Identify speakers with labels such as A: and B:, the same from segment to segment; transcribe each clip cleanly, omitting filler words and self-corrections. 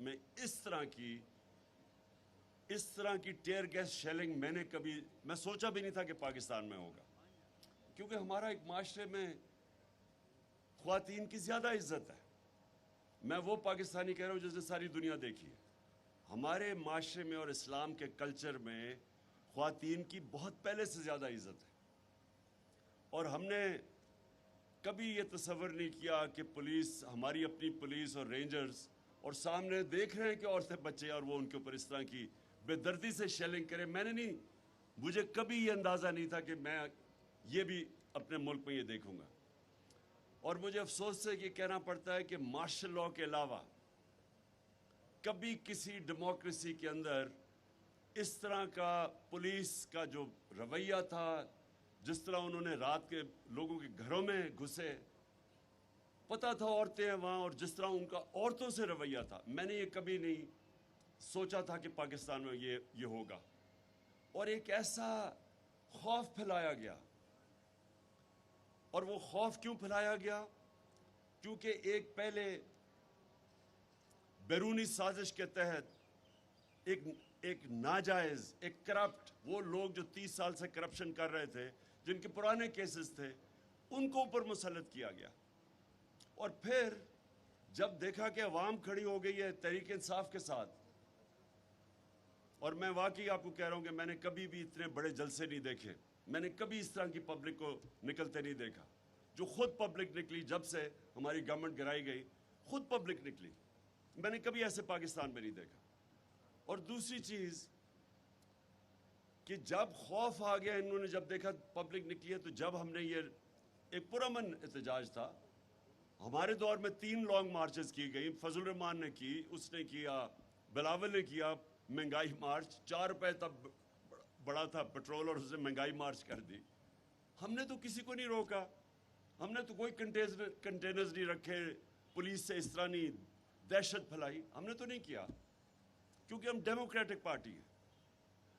A: میں اس طرح کی ٹیئر گیس شیلنگ میں سوچا بھی نہیں تھا کہ پاکستان میں ہوگا، کیونکہ ہمارا ایک معاشرے میں خواتین کی زیادہ عزت ہے. میں وہ پاکستانی کہہ رہا ہوں جس نے ساری دنیا دیکھی ہے. ہمارے معاشرے میں اور اسلام کے کلچر میں خواتین کی بہت پہلے سے زیادہ عزت ہے، اور ہم نے کبھی یہ تصور نہیں کیا کہ پولیس، ہماری اپنی پولیس اور رینجرز، اور سامنے دیکھ رہے ہیں کہ عورتیں بچے اور وہ ان کے اوپر اس طرح کی بے دردی سے شیلنگ کریں. مجھے کبھی یہ اندازہ نہیں تھا کہ میں یہ بھی اپنے ملک میں یہ دیکھوں گا. اور مجھے افسوس سے یہ کہنا پڑتا ہے کہ مارشل لاء کے علاوہ کبھی کسی ڈیموکریسی کے اندر اس طرح کا پولیس کا جو رویہ تھا، جس طرح انہوں نے رات کے لوگوں کے گھروں میں گھسے، پتہ تھا عورتیں ہیں وہاں، اور جس طرح ان کا عورتوں سے رویہ تھا، میں نے یہ کبھی نہیں سوچا تھا کہ پاکستان میں یہ ہوگا. اور ایک ایسا خوف پھیلایا گیا. اور وہ خوف کیوں پھیلایا گیا؟ کیونکہ ایک پہلے بیرونی سازش کے تحت ایک ناجائز، ایک کرپٹ، وہ لوگ جو 30 سال سے کرپشن کر رہے تھے، جن کے پرانے کیسز تھے، ان کو اوپر مسلط کیا گیا. اور پھر جب دیکھا کہ عوام کھڑی ہو گئی ہے تحریک انصاف کے ساتھ، اور میں واقعی آپ کو کہہ رہا ہوں کہ میں نے کبھی بھی اتنے بڑے جلسے نہیں دیکھے، میں نے کبھی اس طرح کی پبلک کو نکلتے نہیں دیکھا. جو خود پبلک نکلی جب سے ہماری گورنمنٹ گرائی گئی، خود پبلک نکلی، میں نے کبھی ایسے پاکستان میں نہیں دیکھا. اور دوسری چیز کہ جب خوف آ گیا، انہوں نے جب دیکھا پبلک نکلی ہے، تو جب ہم نے یہ ایک پرامن احتجاج تھا، ہمارے دور میں 3 لانگ مارچز کی گئی. فضل الرحمان نے کی، اس نے کیا، بلاول نے کیا مہنگائی مارچ. 4 روپے تب بڑا تھا پیٹرول، اور اس نے مہنگائی مارچ کر دی. ہم نے تو کسی کو نہیں روکا، ہم نے تو کوئی کنٹینرز نہیں رکھے، پولیس سے اس طرح نہیں دہشت پھیلائی، ہم نے تو نہیں کیا، کیونکہ ہم ڈیموکریٹک پارٹی ہیں.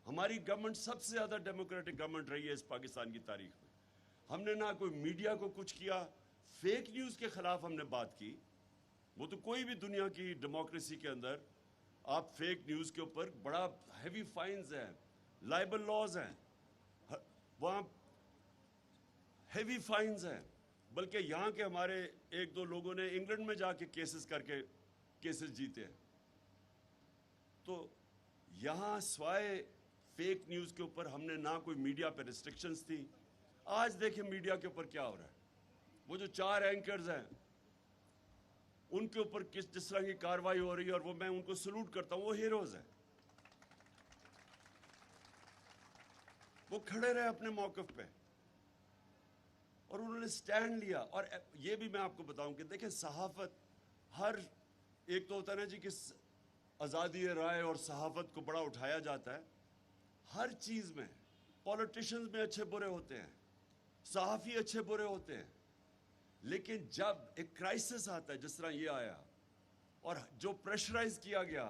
A: ہماری گورنمنٹ سب سے زیادہ ڈیموکریٹک گورنمنٹ رہی ہے اس پاکستان کی تاریخ میں. ہم نے نہ کوئی میڈیا کو کچھ کیا، فیک نیوز کے خلاف ہم نے بات کی. وہ تو کوئی بھی دنیا کی ڈیموکریسی کے اندر آپ فیک نیوز کے اوپر بڑا ہیوی فائنز ہیں، لائبل لاز ہیں، وہاں ہیوی فائنز ہیں. بلکہ یہاں کے ہمارے 1-2 لوگوں نے انگلینڈ میں جا کے کیسز جیتے ہیں. تو یہاں سوائے فیک نیوز کے اوپر ہم نے نہ کوئی میڈیا پہ ریسٹرکشنز تھی. آج دیکھیں میڈیا کے اوپر کیا ہو رہا ہے. وہ جو 4 اینکرز ہیں ان کے اوپر جس طرح کی کاروائی ہو رہی ہے، اور وہ میں ان کو سلوٹ کرتا ہوں، وہ ہیروز ہیں. وہ کھڑے رہے اپنے موقف پہ، اور انہوں نے سٹینڈ لیا. اور یہ بھی میں آپ کو بتاؤں کہ دیکھیں صحافت، ہر ایک تو ہوتا ہے نا جی کہ آزادی رائے اور صحافت کو بڑا اٹھایا جاتا ہے. ہر چیز میں پولیٹیشنز میں اچھے برے ہوتے ہیں، صحافی اچھے برے ہوتے ہیں، لیکن جب ایک کرائسس آتا ہے جس طرح یہ آیا، اور جو پریشرائز کیا گیا،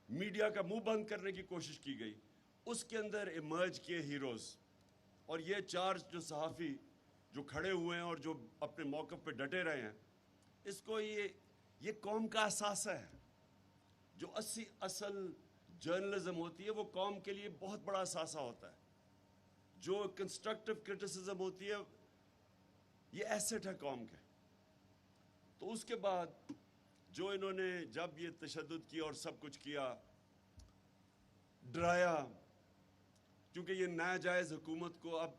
A: میڈیا کا منہ بند کرنے کی کوشش کی گئی، اس کے اندر ایمرج کیے ہیروز. اور یہ 4 جو صحافی جو کھڑے ہوئے ہیں اور جو اپنے موقف پہ ڈٹے رہے ہیں، اس کو یہ قوم کا اثاثہ ہے. جو اصل جرنلزم ہوتی ہے وہ قوم کے لیے بہت بڑا اثاثہ ہوتا ہے. جو کنسٹرکٹیو کرٹیسزم ہوتی ہے، یہ ایسٹ ہے قوم کے. تو اس کے بعد جو انہوں نے جب یہ تشدد کیا اور سب کچھ کیا، ڈرایا، کیونکہ یہ ناجائز حکومت کو، اب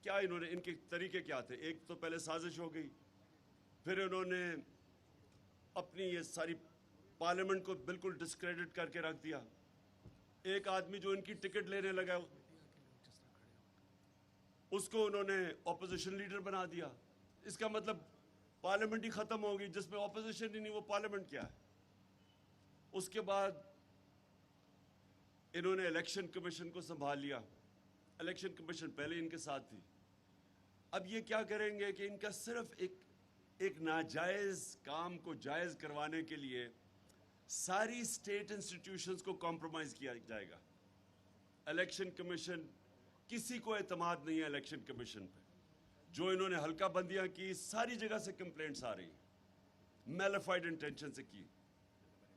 A: کیا انہوں نے، ان کے طریقے کیا تھے؟ ایک تو پہلے سازش ہو گئی، پھر انہوں نے اپنی یہ ساری پارلیمنٹ کو بالکل ڈسکریڈٹ کر کے رکھ دیا. ایک آدمی جو ان کی ٹکٹ لینے لگا، اس کو انہوں نے اپوزیشن لیڈر بنا دیا. اس کا مطلب پارلیمنٹ ہی ختم ہوگی، جس میں اپوزیشن ہی نہیں، وہ پارلیمنٹ کیا ہے؟ اس کے بعد انہوں نے الیکشن کمیشن کو سنبھال لیا. الیکشن کمیشن پہلے ان کے ساتھ تھی. اب یہ کیا کریں گے کہ ان کا صرف ایک ناجائز کام کو جائز کروانے کے لیے ساری اسٹیٹ انسٹیٹیوشنز کو کمپرومائز کیا جائے گا. الیکشن کمیشن، کسی کو اعتماد نہیں ہے الیکشن کمیشن پہ. جو انہوں نے حلقہ بندیاں کی، ساری جگہ سے کمپلینٹس آ رہی ہیں، میلیفائڈ انٹینشن سے کی.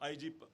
A: IG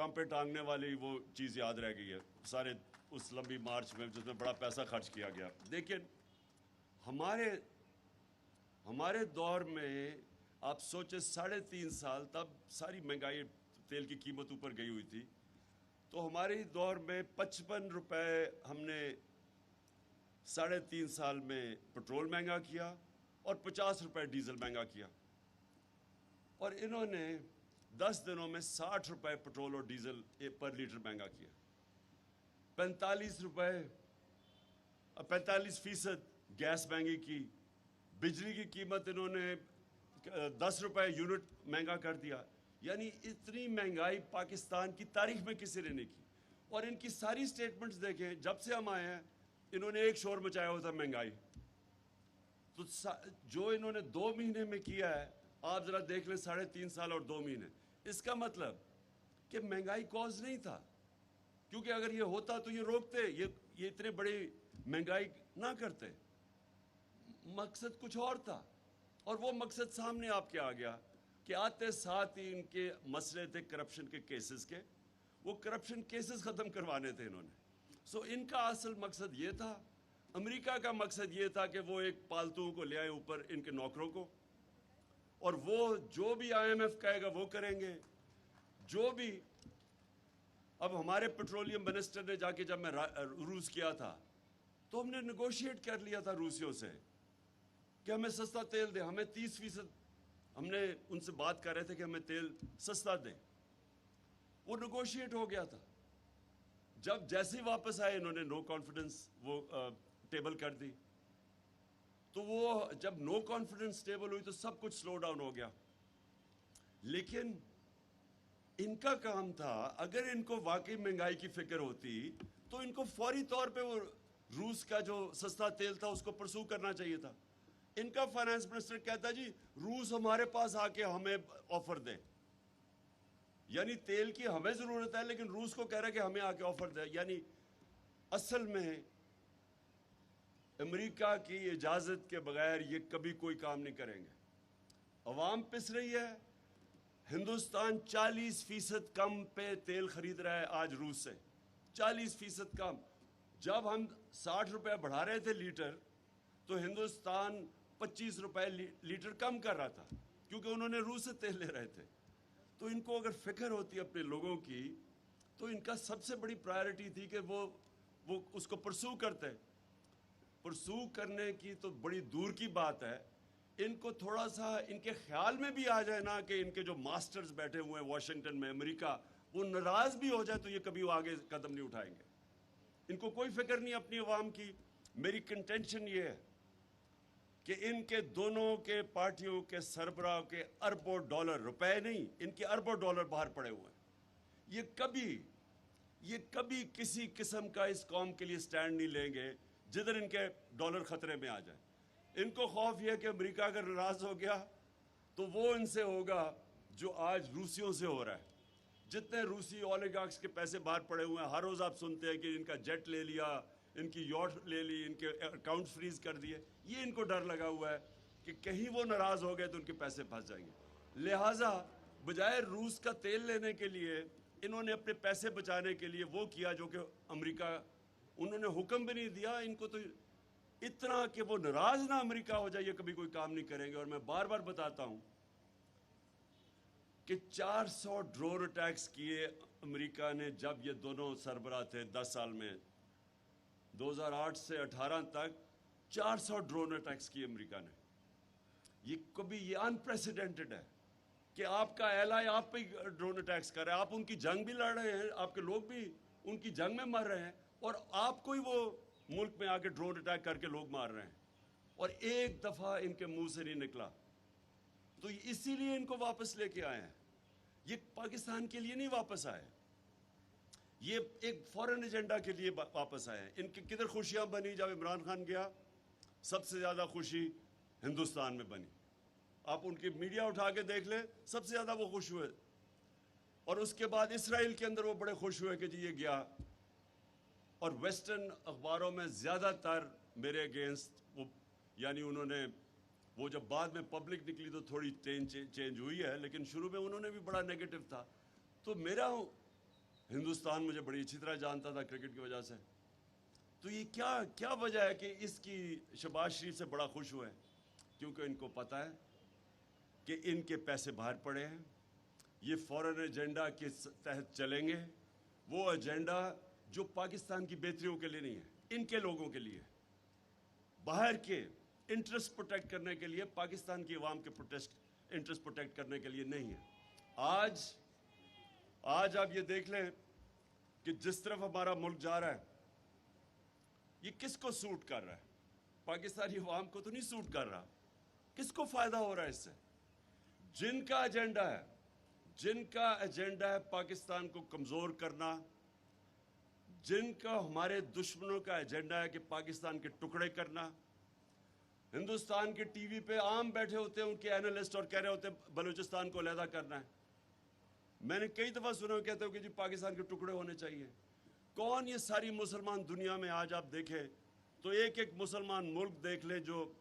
A: کام پہ ٹانگنے والی وہ چیز یاد رہ گئی ہے سارے اس لمبی مارچ میں جس میں بڑا پیسہ خرچ کیا گیا. لیکن ہمارے دور میں آپ سوچیں 3.5 سال تب ساری مہنگائی تیل کی قیمت اوپر گئی ہوئی تھی, تو ہمارے دور میں 55 روپے ہم نے 3.5 سال میں پٹرول مہنگا کیا اور 50 روپے ڈیزل مہنگا کیا, اور انہوں نے 10 دنوں میں 60 روپے پٹرول اور ڈیزل پر لیٹر مہنگا کیا. 45% گیس مہنگی کی, بجلی کی قیمت انہوں نے 10 روپے یونٹ مہنگا کر دیا. یعنی اتنی مہنگائی پاکستان کی تاریخ میں کسی نے نہیں کی. اور ان کی ساری سٹیٹمنٹس دیکھیں, جب سے ہم آئے ہیں انہوں نے ایک شور مچایا ہوتا مہنگائی. تو جو انہوں نے 2 مہینے میں کیا ہے آپ ذرا دیکھ لیں 3.5 سال اور 2 مہینے. اس کا مطلب کہ مہنگائی کوز نہیں تھا, کیونکہ اگر یہ ہوتا تو یہ روکتے, یہ اتنے بڑی مہنگائی نہ کرتے. مقصد کچھ اور تھا, اور وہ مقصد سامنے آپ کے آ گیا کہ آتے ساتھ ہی ان کے مسئلے تھے کرپشن کے کیسز کے, وہ کرپشن کیسز ختم کروانے تھے انہوں نے. سو ان کا اصل مقصد یہ تھا. امریکہ کا مقصد یہ تھا کہ وہ ایک پالتو کو لے آئے اوپر ان کے نوکروں کو, اور وہ جو بھی IMF کہے گا وہ کریں گے. جو بھی اب ہمارے پیٹرولیم منسٹر نے جا کے, جب میں روس کیا تھا تو ہم نے نیگوشیٹ کر لیا تھا روسیوں سے کہ ہمیں سستا تیل دیں. ہمیں 30% ہم نے ان سے بات کر رہے تھے کہ ہمیں تیل سستا دیں. وہ نیگوشیٹ ہو گیا تھا. جب جیسے ہی واپس آئے انہوں نے نو کانفیڈنس وہ ٹیبل کر دی. تو وہ جب نو کانفیڈنس ٹیبل ہوئی تو سب کچھ سلو ڈاؤن ہو گیا. لیکن ان کا کام تھا, اگر ان کو واقعی مہنگائی کی فکر ہوتی تو ان کو فوری طور پہ وہ روس کا جو سستا تیل تھا اس کو پرسو کرنا چاہیے تھا. ان کا فائنانس منسٹر کہتا جی روس ہمارے پاس آ کے ہمیں آفر دے, یعنی تیل کی ہمیں ضرورت ہے لیکن روس کو کہہ رہا ہے کہ ہمیں آ کے آفر دے. یعنی اصل میں امریکہ کی اجازت کے بغیر یہ کبھی کوئی کام نہیں کریں گے. عوام پس رہی ہے. ہندوستان 40% کم پہ تیل خرید رہا ہے آج روس سے, 40% کم. جب ہم 60 روپے بڑھا رہے تھے لیٹر تو ہندوستان 25 روپے لیٹر کم کر رہا تھا, کیونکہ انہوں نے روس سے تیل لے رہے تھے. تو ان کو اگر فکر ہوتی اپنے لوگوں کی تو ان کا سب سے بڑی پرائرٹی تھی کہ وہ اس کو پرسو کرتے. پرسو کرنے کی تو بڑی دور کی بات ہے. ان کو تھوڑا سا ان کے خیال میں بھی آ جائے نا کہ ان کے جو ماسٹرز بیٹھے ہوئے ہیں واشنگٹن میں امریکہ, وہ ناراض بھی ہو جائے تو یہ کبھی وہ آگے قدم نہیں اٹھائیں گے. ان کو کوئی فکر نہیں اپنی عوام کی. میری کنٹینشن یہ ہے کہ ان کے دونوں کے پارٹیوں کے سربراہ کے اربوں ڈالر, روپے نہیں, ان کے اربوں ڈالر باہر پڑے ہوئے ہیں. یہ کبھی کسی قسم کا اس قوم کے لیے سٹینڈ نہیں لیں گے جدھر ان کے ڈالر خطرے میں آ جائے. ان کو خوف یہ ہے کہ امریکہ اگر ناراض ہو گیا تو وہ ان سے ہوگا جو آج روسیوں سے ہو رہا ہے. جتنے روسی اولیگارکس کے پیسے باہر پڑے ہوئے ہیں, ہر روز آپ سنتے ہیں کہ ان کا جیٹ لے لیا, ان کی یاٹ لے لی, ان کے اکاؤنٹ فریز کر دیے. یہ ان کو ڈر لگا ہوا ہے کہ کہیں وہ ناراض ہو گئے تو ان کے پیسے پھنس جائیں گے. لہٰذا بجائے روس کا تیل لینے کے لیے انہوں نے اپنے پیسے بچانے کے لیے وہ کیا جو کہ امریکہ, انہوں نے حکم بھی نہیں دیا. ان کو تو اتنا کہ وہ ناراض نہ امریکہ ہو جائے یہ کبھی کوئی کام نہیں کریں گے. اور میں بار بار بتاتا ہوں کہ 400 ڈرون اٹیکس کیے امریکہ نے جب یہ دونوں سربراہ تھے 10 سال میں, 2008 سے 18 تک 400 ڈرون اٹیکس کیے امریکہ نے. یہ انپریسیڈنٹڈ ہے کہ آپ کا ایلائی آپ پہ ڈرون اٹیکس کر رہا ہے. آپ ان کی جنگ بھی لڑ رہے ہیں, آپ کے لوگ بھی ان کی جنگ میں مر رہے ہیں, اور آپ کو ہی وہ ملک میں آ کے ڈرون اٹیک کر کے لوگ مار رہے ہیں, اور ایک دفعہ ان کے منہ سے نہیں نکلا. تو اسی لیے ان کو واپس لے کے آئے ہیں. یہ پاکستان کے لیے نہیں واپس آئے, یہ ایک فورن ایجنڈا کے لیے واپس آئے ہیں. ان کی کدھر خوشیاں بنی جب عمران خان گیا؟ سب سے زیادہ خوشی ہندوستان میں بنی. آپ ان کی میڈیا اٹھا کے دیکھ لیں, سب سے زیادہ وہ خوش ہوئے. اور اس کے بعد اسرائیل کے اندر وہ بڑے خوش ہوئے کہ جی یہ گیا. اور ویسٹرن اخباروں میں زیادہ تر میرے اگینسٹ یعنی انہوں نے وہ جب بعد میں پبلک نکلی تو تھوڑی چینج ہوئی ہے, لیکن شروع میں انہوں نے بھی بڑا نیگیٹو تھا. تو میرا ہندوستان مجھے بڑی اچھی طرح جانتا تھا کرکٹ کی وجہ سے. تو یہ کیا وجہ ہے کہ اس کی شہباز شریف سے بڑا خوش ہوئے؟ کیونکہ ان کو پتہ ہے کہ ان کے پیسے باہر پڑے ہیں, یہ فورن ایجنڈا کے تحت چلیں گے, وہ ایجنڈا جو پاکستان کی بہتریوں کے لیے نہیں ہے, ان کے لوگوں کے لیے, باہر کے انٹرسٹ پروٹیکٹ کرنے کے لیے, پاکستان کی عوام کے انٹرسٹ پروٹیکٹ کرنے کے لیے نہیں ہے. آج آپ یہ دیکھ لیں کہ جس طرف ہمارا ملک جا رہا ہے, یہ کس کو سوٹ کر رہا ہے؟ پاکستانی عوام کو تو نہیں سوٹ کر رہا. کس کو فائدہ ہو رہا ہے اس سے؟ جن کا ایجنڈا ہے پاکستان کو کمزور کرنا, جن کا ہمارے دشمنوں کا ایجنڈا ہے کہ پاکستان کے ٹکڑے کرنا. ہندوستان کے ٹی وی پہ عام بیٹھے ہوتے ہیں ان کے اینالسٹ اور کہہ رہے ہوتے ہیں بلوچستان کو علیحدہ کرنا ہے. میں نے کئی دفعہ سنا کہتے ہو کہ جی پاکستان کے ٹکڑے ہونے چاہیے. کون یہ ساری مسلمان دنیا میں آج آپ دیکھیں تو ایک مسلمان ملک دیکھ لیں جو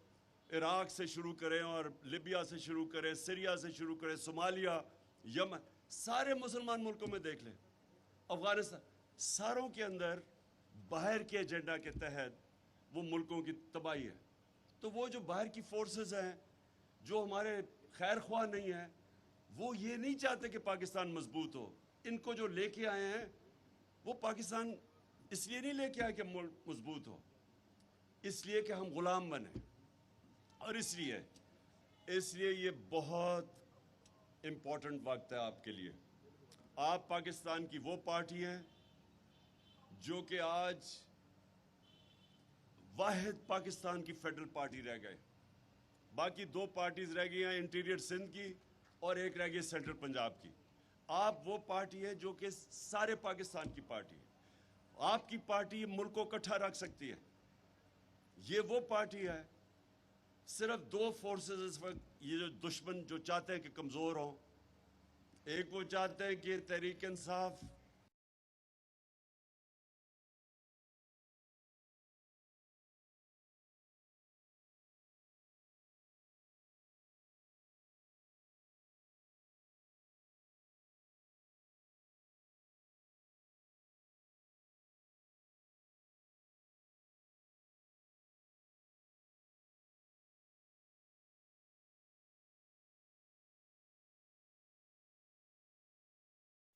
A: عراق سے شروع کریں اور لیبیا سے شروع کریں, سیریا سے شروع کریں, صومالیہ, یمن, سارے مسلمان ملکوں میں دیکھ لیں, افغانستان, ساروں کے اندر باہر کے ایجنڈا کے تحت وہ ملکوں کی تباہی ہے. تو وہ جو باہر کی فورسز ہیں جو ہمارے خیر خواہ نہیں ہیں, وہ یہ نہیں چاہتے کہ پاکستان مضبوط ہو. ان کو جو لے کے آئے ہیں وہ پاکستان اس لیے نہیں لے کے آئے کہ ملک مضبوط ہو, اس لیے کہ ہم غلام بنیں. اور اس لیے یہ بہت امپورٹنٹ وقت ہے آپ کے لیے. آپ پاکستان کی وہ پارٹی ہیں جو کہ آج واحد پاکستان کی فیڈرل پارٹی رہ گئے. باقی دو پارٹیز رہ گئی ہیں, انٹیریئر سندھ کی اور ایک رہ گئی سینٹرل پنجاب کی. آپ وہ پارٹی ہے جو کہ سارے پاکستان کی پارٹی ہے. آپ کی پارٹی ملک کو اکٹھا رکھ سکتی ہے. یہ وہ پارٹی ہے, صرف دو فورسز اس وقت یہ جو دشمن جو چاہتے ہیں کہ کمزور ہوں, ایک وہ چاہتے ہیں کہ تحریک انصاف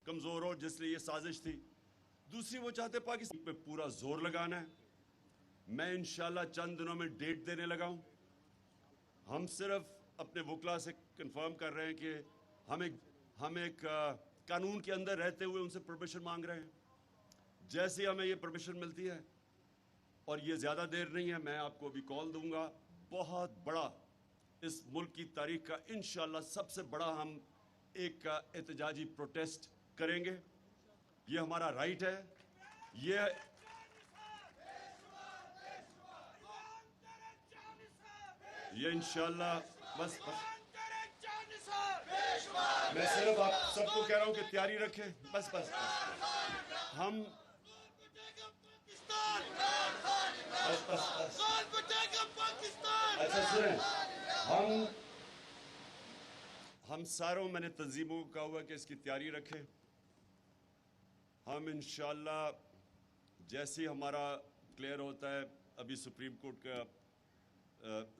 A: کمزور ہو, جس لیے یہ سازش تھی. دوسری وہ چاہتے پاکستان پہ پورا زور لگانا ہے. میں انشاءاللہ چند دنوں میں ڈیٹ دینے لگا ہوں. ہم صرف اپنے وکلا سے کنفرم کر رہے ہیں کہ ہم ایک قانون کے اندر رہتے ہوئے ان سے پرمیشن مانگ رہے ہیں. جیسے ہمیں یہ پرمیشن ملتی ہے, اور یہ زیادہ دیر نہیں ہے, میں آپ کو ابھی کال دوں گا. بہت بڑا اس ملک کی تاریخ کا انشاءاللہ سب سے بڑا ہم ایک احتجاجی پروٹیسٹ کریں گے. یہ ہمارا رائٹ ہے. یہ انشاءاللہ بس میں صرف آپ سب کو کہہ رہا ہوں کہ تیاری رکھیں. بس ہم اچھا سنیں, ہم ساروں, میں نے تنظیموں کو کہا ہوا کہ اس کی تیاری رکھیں. ہم انشاءاللہ جیسے ہمارا کلیئر ہوتا ہے, ابھی سپریم کورٹ کا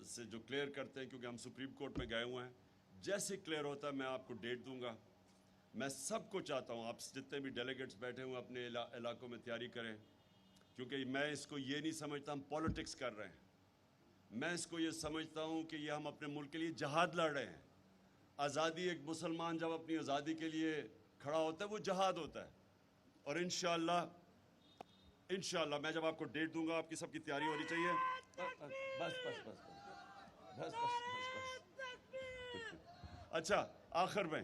A: سے جو کلیئر کرتے ہیں, کیونکہ ہم سپریم کورٹ میں گئے ہوئے ہیں, جیسے کلیئر ہوتا ہے میں آپ کو ڈیٹ دوں گا. میں سب کو چاہتا ہوں آپ جتنے بھی ڈیلیگیٹس بیٹھے ہوئے اپنے علاقوں میں تیاری کریں, کیونکہ میں اس کو یہ نہیں سمجھتا ہم پولیٹکس کر رہے ہیں. میں اس کو یہ سمجھتا ہوں کہ یہ ہم اپنے ملک کے لیے جہاد لڑ رہے ہیں. آزادی, ایک مسلمان جب اپنی آزادی کے لیے کھڑا ہوتا ہے وہ جہاد ہوتا ہے. اور انشاءاللہ میں جب آپ کو ڈیٹ دوں گا آپ کی سب کی تیاری ہونی چاہیے. بس اچھا, آخر میں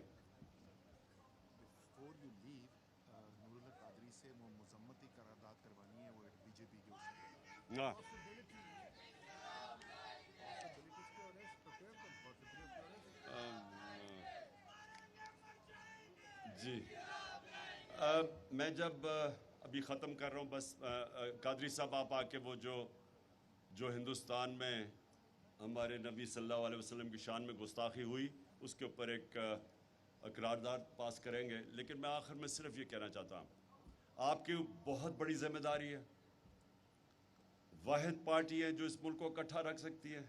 A: ہاں جی, میں جب ابھی ختم کر رہا ہوں, بس قادری صاحب آپ آ کے وہ جو ہندوستان میں ہمارے نبی صلی اللہ علیہ وسلم کی شان میں گستاخی ہوئی اس کے اوپر ایک قرارداد پاس کریں گے. لیکن میں آخر میں صرف یہ کہنا چاہتا ہوں آپ کی بہت بڑی ذمہ داری ہے. واحد پارٹی ہے جو اس ملک کو اکٹھا رکھ سکتی ہے.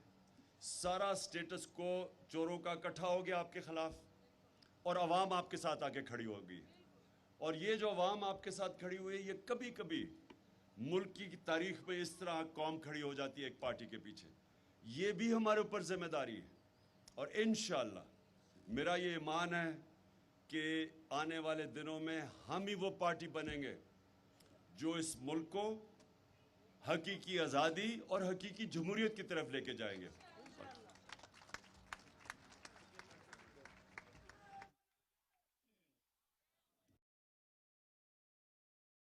A: سارا سٹیٹس کو چوروں کا اکٹھا ہو گیا آپ کے خلاف اور عوام آپ کے ساتھ آ کے کھڑی ہوگی. اور یہ جو عوام آپ کے ساتھ کھڑی ہوئی ہے یہ کبھی کبھی ملک کی تاریخ میں اس طرح قوم کھڑی ہو جاتی ہے ایک پارٹی کے پیچھے. یہ بھی ہمارے اوپر ذمہ داری ہے. اور انشاءاللہ میرا یہ ایمان ہے کہ آنے والے دنوں میں ہم ہی وہ پارٹی بنیں گے جو اس ملک کو حقیقی آزادی اور حقیقی جمہوریت کی طرف لے کے جائیں گے.